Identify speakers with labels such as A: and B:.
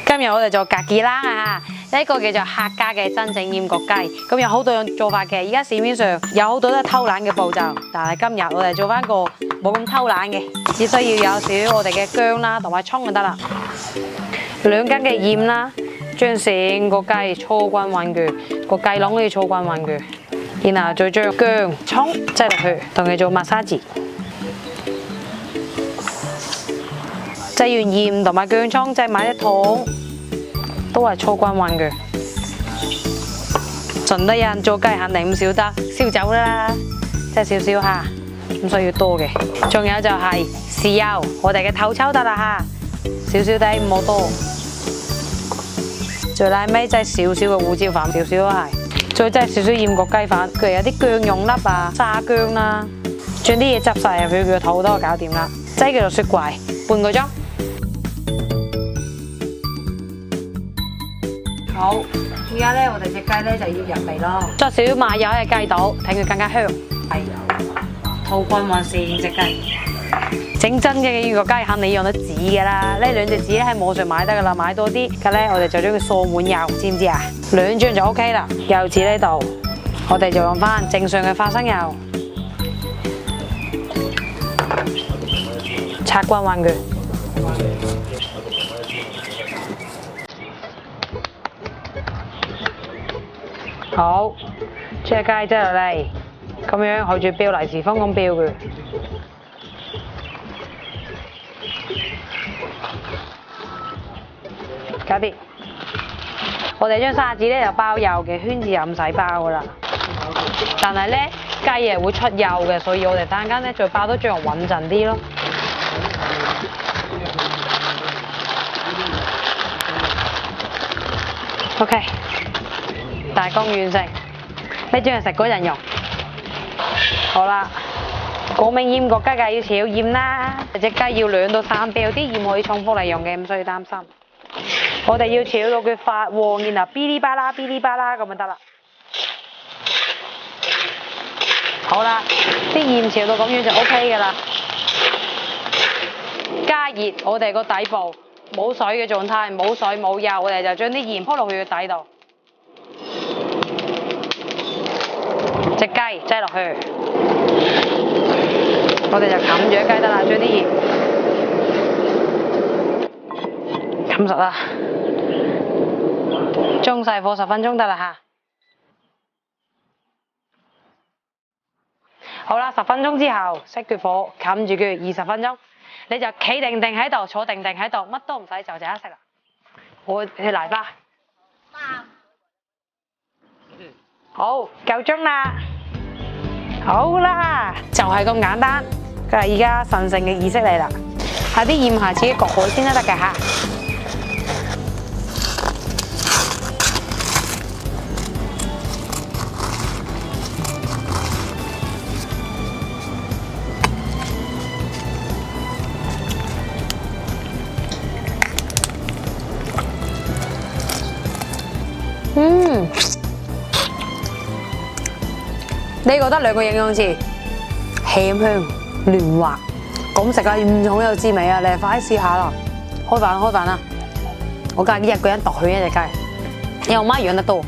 A: 今日我哋做格記啦啊！呢個叫做客家嘅真正鹽焗雞。咁有好多樣做法嘅，而家市面上有好多都係偷懶嘅步驟，但係今日我哋做翻個冇咁偷懶嘅，只需要有少我哋嘅薑啦同埋葱就得啦。2斤嘅鹽啦，將成個雞搓均勻佢，個雞籠都要搓均勻佢，然後再將薑、葱擠落去，同佢做抹沙子。擠完鹽同埋薑葱，擠埋一桶，都係搓均勻嘅。順德人做雞肯定唔少得燒酒啦，即係少少下，唔需要多嘅。仲有就係豉油，我哋嘅頭抽得啦嚇，少少地唔好多。最拉尾擠少少嘅胡椒粉，少少都係。再擠少少鹽焗雞粉，佢有啲薑蓉粒啊、沙薑啦，將啲嘢執晒入去佢個肚都搞掂啦。擠佢落雪櫃半個鐘。好，而家咧我哋隻雞咧就要入味咯，捽少少麻油喺雞度，睇佢更加香。係塗均勻成隻雞。整真嘅鹽焗雞肯定用得紙㗎啦，呢2隻紙咧喺網上買得㗎啦，買多啲嘅咧我哋就將佢掃滿油，知唔知啊？2張就 OK 啦。油紙呢度，我哋就用翻正常嘅花生油，擦均勻佢。好，隻雞擠落嚟，咁樣好似標利是封咁標佢。搞掂。我哋張沙子咧就包油嘅，圈子又唔使包噶啦。但係咧雞係會出油嘅，所以我哋等陣間咧再包多張穩陣啲咯。OK。大功完成，呢張係食嗰陣用。好啦，講明鹽焗雞梗係要少鹽啦，隻雞要2到3瓢，啲鹽可以重複嚟用嘅，唔需要擔心。我哋要炒到佢發黃，然後嗶哩吧啦咁就得啦。好啦，啲鹽炒到咁樣就 OK 㗎啦。加熱我哋個底部冇水嘅狀態，冇水冇油，我哋就將啲鹽鋪落去個底度。隻雞擠落去，我哋就冚住隻雞得啦，將啲鹽冚實啦，中細火10分鐘得啦嚇。好啦，10分鐘之後熄佢火，冚住佢20分鐘，你就企定定喺度，坐定定喺度，乜都唔使就即刻食啦。我去嚟吧。好，夠鐘啦！好啦，就係咁簡單。而家神聖嘅儀式嚟啦，下啲鹽下自己焗好先得㗎嚇。呢個得2個形容詞，鹹香嫩滑，咁食啊好有滋味啊！你快啲試下啦！開飯啦！我隔幾日個人度佢一隻雞，因為我媽養得多。